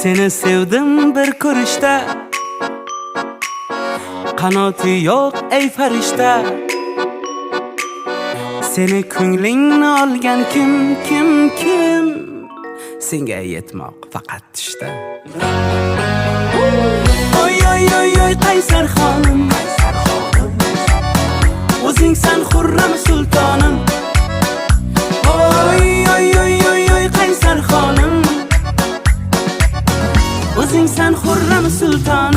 Seni sevdim bir ko'rishda, qanoti yo'q ey farishta. Seni ko'nglingni olgan kim? Senga yetmoq faqat tushda. Oy oy oy oy qaysar xonim, o'zingsan Xurram sultonim. Oy oy oy oy oy qaysar xonim, o'zingsan Xurram sultonim.